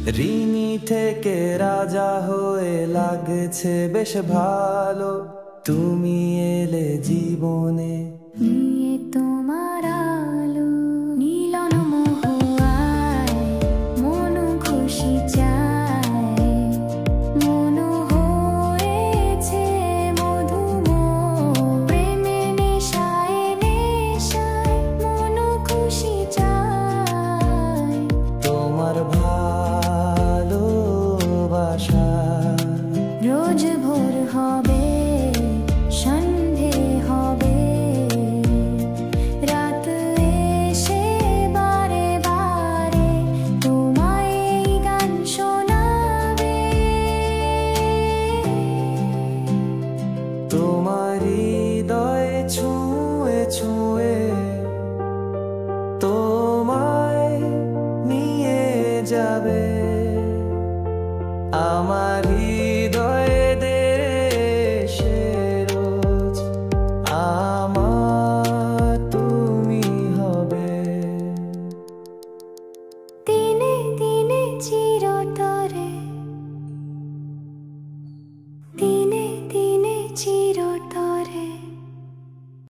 ঋণী থেকে রাজা হয়ে লাগছে বেশ ভালো, তুমি এলে জীবনে নিয়ে তোমার আলো। মিলন মহুয়ায় মন খুশি চায়, মন হয়েছে মধুময়। প্রেমে নেশায় নেশায় মন খুশি চায়, তোমার ভালোবাসা। রোজ ভোর হবে, সন্ধে হবে, রাত এসে বারে বারে তোমায় এই গান শোনাবে। তোমার হৃদয় ছুঁয়ে ছুঁয়ে তোমায় নিয়ে যাবে।